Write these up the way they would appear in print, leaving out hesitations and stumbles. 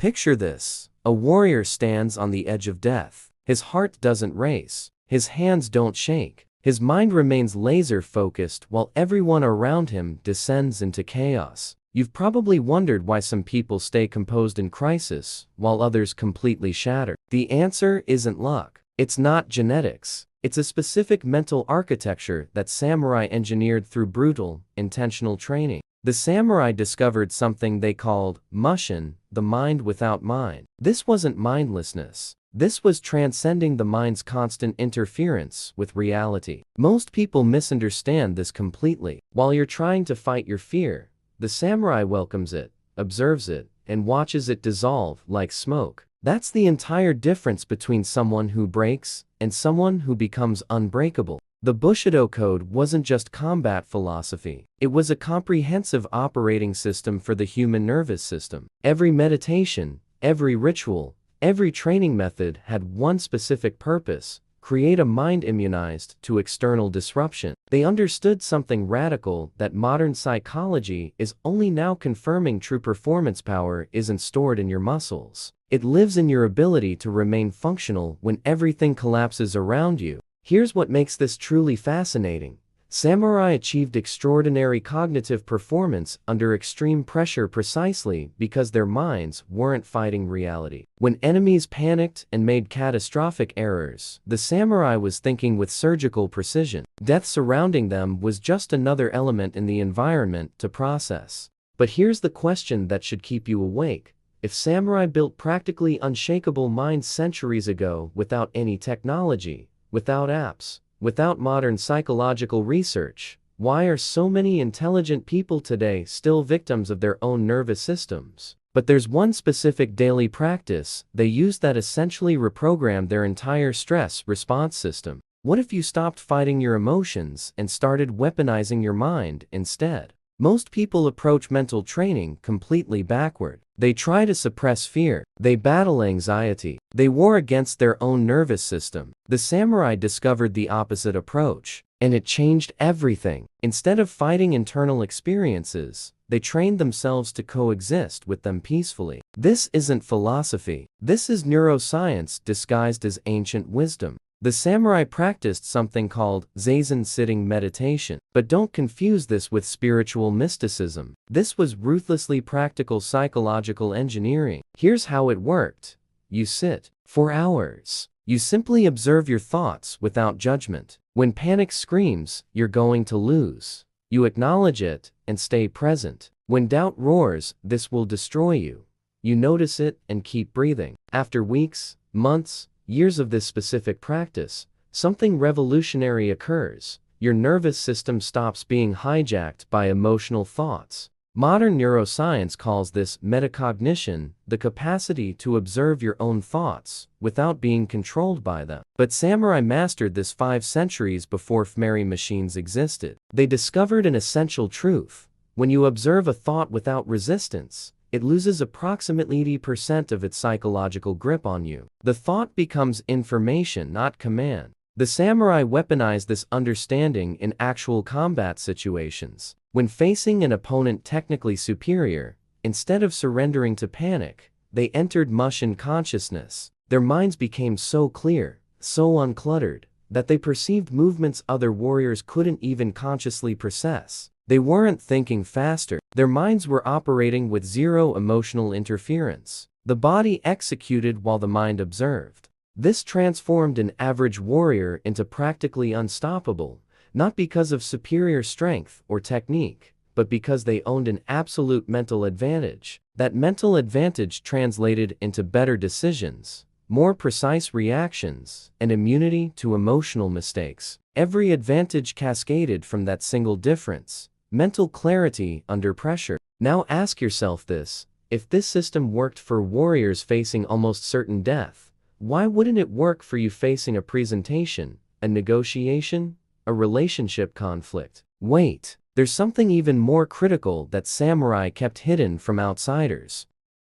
Picture this. A warrior stands on the edge of death. His heart doesn't race. His hands don't shake. His mind remains laser-focused while everyone around him descends into chaos. You've probably wondered why some people stay composed in crisis, while others completely shatter. The answer isn't luck. It's not genetics. It's a specific mental architecture that samurai engineered through brutal, intentional training. The samurai discovered something they called Mushin, the mind without mind. This wasn't mindlessness. This was transcending the mind's constant interference with reality. Most people misunderstand this completely. While you're trying to fight your fear, the samurai welcomes it, observes it, and watches it dissolve like smoke. That's the entire difference between someone who breaks and someone who becomes unbreakable. The Bushidō code wasn't just combat philosophy. It was a comprehensive operating system for the human nervous system. Every meditation, every ritual, every training method had one specific purpose: create a mind immunized to external disruption. They understood something radical that modern psychology is only now confirming: true performance power isn't stored in your muscles. It lives in your ability to remain functional when everything collapses around you. Here's what makes this truly fascinating. Samurai achieved extraordinary cognitive performance under extreme pressure precisely because their minds weren't fighting reality. When enemies panicked and made catastrophic errors, the samurai was thinking with surgical precision. Death surrounding them was just another element in the environment to process. But here's the question that should keep you awake. If samurai built practically unshakable minds centuries ago without any technology, without apps, without modern psychological research, why are so many intelligent people today still victims of their own nervous systems? But there's one specific daily practice they use that essentially reprogrammed their entire stress response system. What if you stopped fighting your emotions and started weaponizing your mind instead? Most people approach mental training completely backward. They try to suppress fear. They battle anxiety. They war against their own nervous system. The samurai discovered the opposite approach, and it changed everything. Instead of fighting internal experiences, they trained themselves to coexist with them peacefully. This isn't philosophy. This is neuroscience disguised as ancient wisdom. The samurai practiced something called Zazen sitting meditation. But don't confuse this with spiritual mysticism. This was ruthlessly practical psychological engineering. Here's how it worked. You sit for hours. You simply observe your thoughts without judgment. When panic screams, you're going to lose, you acknowledge it and stay present. When doubt roars, this will destroy you. You notice it and keep breathing. After weeks, months, years of this specific practice, something revolutionary occurs. Your nervous system stops being hijacked by emotional thoughts. Modern neuroscience calls this metacognition, the capacity to observe your own thoughts without being controlled by them. But samurai mastered this 5 centuries before fMRI machines existed. They discovered an essential truth. When you observe a thought without resistance, it loses approximately 80% of its psychological grip on you. The thought becomes information, not command. The samurai weaponized this understanding in actual combat situations. When facing an opponent technically superior, instead of surrendering to panic, they entered Mushin consciousness. Their minds became so clear, so uncluttered, that they perceived movements other warriors couldn't even consciously process. They weren't thinking faster. Their minds were operating with zero emotional interference. The body executed while the mind observed. This transformed an average warrior into practically unstoppable, not because of superior strength or technique, but because they owned an absolute mental advantage. That mental advantage translated into better decisions, more precise reactions, and immunity to emotional mistakes. Every advantage cascaded from that single difference: mental clarity under pressure. Now ask yourself this: if this system worked for warriors facing almost certain death, why wouldn't it work for you facing a presentation, a negotiation, a relationship conflict? Wait, there's something even more critical that samurai kept hidden from outsiders.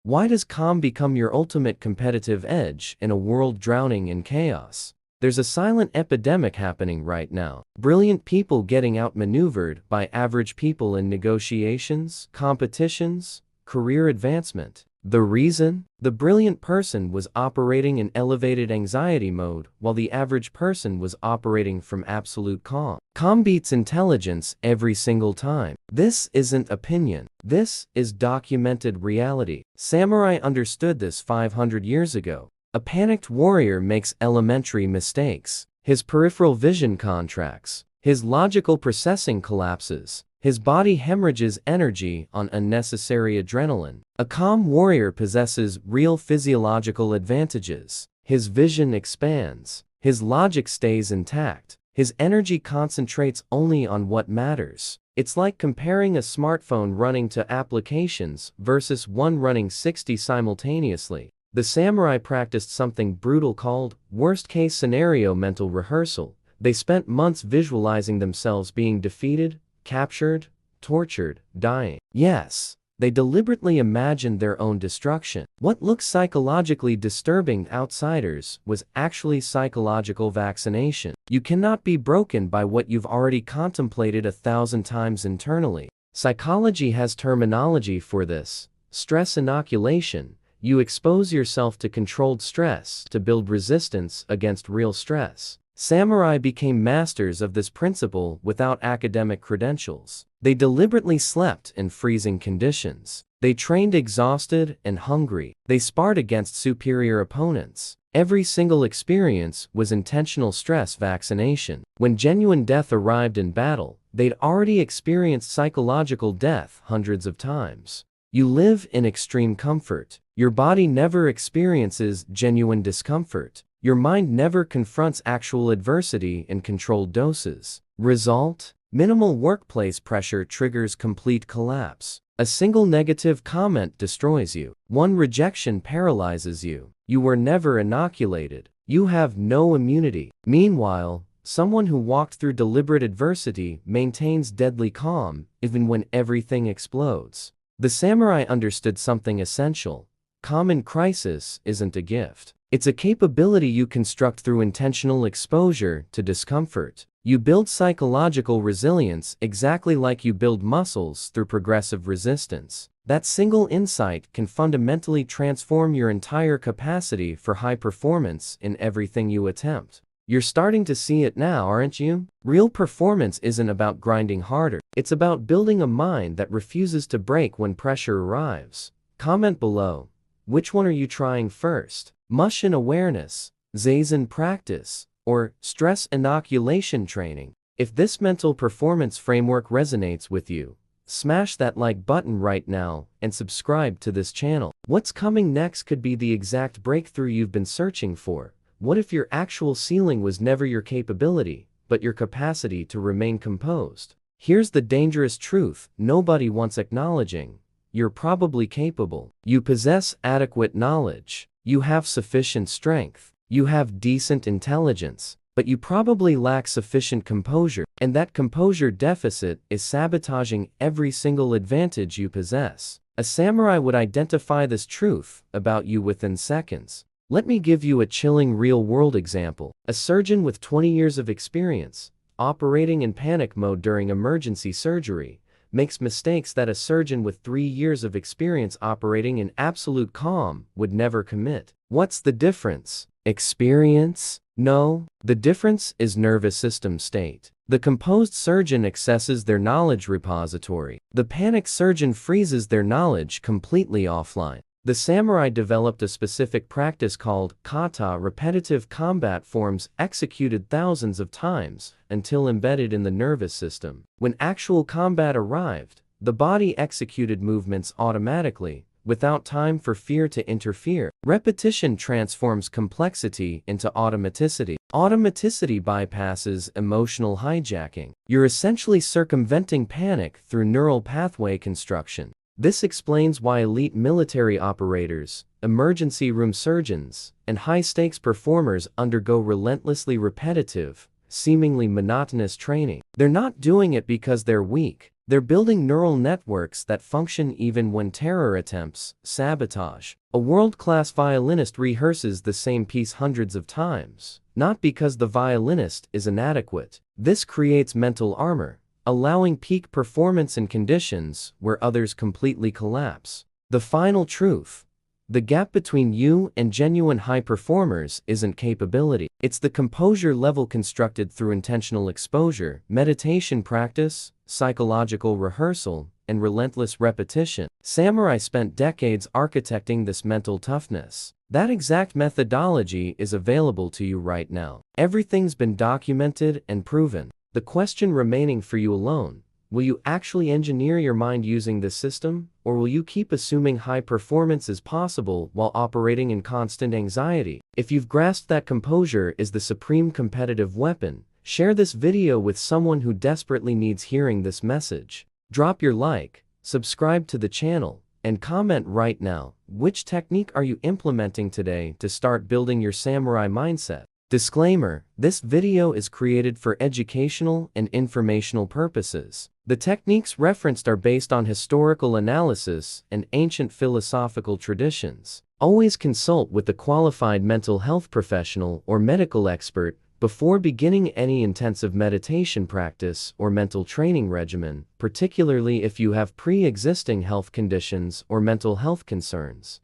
Why does calm become your ultimate competitive edge in a world drowning in chaos? There's a silent epidemic happening right now. Brilliant people getting outmaneuvered by average people in negotiations, competitions, career advancement. The reason? The brilliant person was operating in elevated anxiety mode while the average person was operating from absolute calm. Calm beats intelligence every single time. This isn't opinion. This is documented reality. Samurai understood this 500 years ago. A panicked warrior makes elementary mistakes. His peripheral vision contracts. His logical processing collapses. His body hemorrhages energy on unnecessary adrenaline. A calm warrior possesses real physiological advantages. His vision expands. His logic stays intact. His energy concentrates only on what matters. It's like comparing a smartphone running to applications versus one running 60 simultaneously. The samurai practiced something brutal called worst-case scenario mental rehearsal. They spent months visualizing themselves being defeated, captured, tortured, dying. Yes, they deliberately imagined their own destruction. What looks psychologically disturbing to outsiders was actually psychological vaccination. You cannot be broken by what you've already contemplated 1,000 times internally. Psychology has terminology for this. Stress inoculation. You expose yourself to controlled stress to build resistance against real stress. Samurai became masters of this principle without academic credentials. They deliberately slept in freezing conditions. They trained exhausted and hungry. They sparred against superior opponents. Every single experience was intentional stress vaccination. When genuine death arrived in battle, they'd already experienced psychological death hundreds of times. You live in extreme comfort. Your body never experiences genuine discomfort. Your mind never confronts actual adversity in controlled doses. Result? Minimal workplace pressure triggers complete collapse. A single negative comment destroys you. One rejection paralyzes you. You were never inoculated. You have no immunity. Meanwhile, someone who walked through deliberate adversity maintains deadly calm even when everything explodes. The samurai understood something essential. Calm in crisis isn't a gift. It's a capability you construct through intentional exposure to discomfort. You build psychological resilience exactly like you build muscles through progressive resistance. That single insight can fundamentally transform your entire capacity for high performance in everything you attempt. You're starting to see it now, aren't you? Real performance isn't about grinding harder. It's about building a mind that refuses to break when pressure arrives. Comment below. Which one are you trying first? Mushin awareness, Zazen practice, or stress inoculation training? If this mental performance framework resonates with you, smash that like button right now and subscribe to this channel. What's coming next could be the exact breakthrough you've been searching for. What if your actual ceiling was never your capability, but your capacity to remain composed? Here's the dangerous truth nobody wants acknowledging. You're probably capable. You possess adequate knowledge. You have sufficient strength. You have decent intelligence. But you probably lack sufficient composure. And that composure deficit is sabotaging every single advantage you possess. A samurai would identify this truth about you within seconds. Let me give you a chilling real-world example. A surgeon with 20 years of experience, operating in panic mode during emergency surgery, makes mistakes that a surgeon with 3 years of experience operating in absolute calm would never commit. What's the difference? Experience? No, the difference is nervous system state. The composed surgeon accesses their knowledge repository. The panicked surgeon freezes their knowledge completely offline. The samurai developed a specific practice called Kata, repetitive combat forms executed thousands of times until embedded in the nervous system. When actual combat arrived, the body executed movements automatically, without time for fear to interfere. Repetition transforms complexity into automaticity. Automaticity bypasses emotional hijacking. You're essentially circumventing panic through neural pathway construction. This explains why elite military operators, emergency room surgeons, and high-stakes performers undergo relentlessly repetitive, seemingly monotonous training. They're not doing it because they're weak. They're building neural networks that function even when terror attempts sabotage. A world-class violinist rehearses the same piece hundreds of times, not because the violinist is inadequate. This creates mental armor, allowing peak performance in conditions where others completely collapse. The final truth: The gap between you and genuine high performers isn't capability. It's the composure level constructed through intentional exposure, meditation practice, psychological rehearsal, and relentless repetition. Samurai spent decades architecting this mental toughness. That exact methodology is available to you right now. Everything's been documented and proven. The question remaining for you alone: will you actually engineer your mind using this system, or will you keep assuming high performance is possible while operating in constant anxiety? If you've grasped that composure is the supreme competitive weapon, share this video with someone who desperately needs hearing this message. Drop your like, subscribe to the channel, and comment right now, which technique are you implementing today to start building your samurai mindset? Disclaimer: this video is created for educational and informational purposes. The techniques referenced are based on historical analysis and ancient philosophical traditions. Always consult with a qualified mental health professional or medical expert before beginning any intensive meditation practice or mental training regimen, particularly if you have pre-existing health conditions or mental health concerns.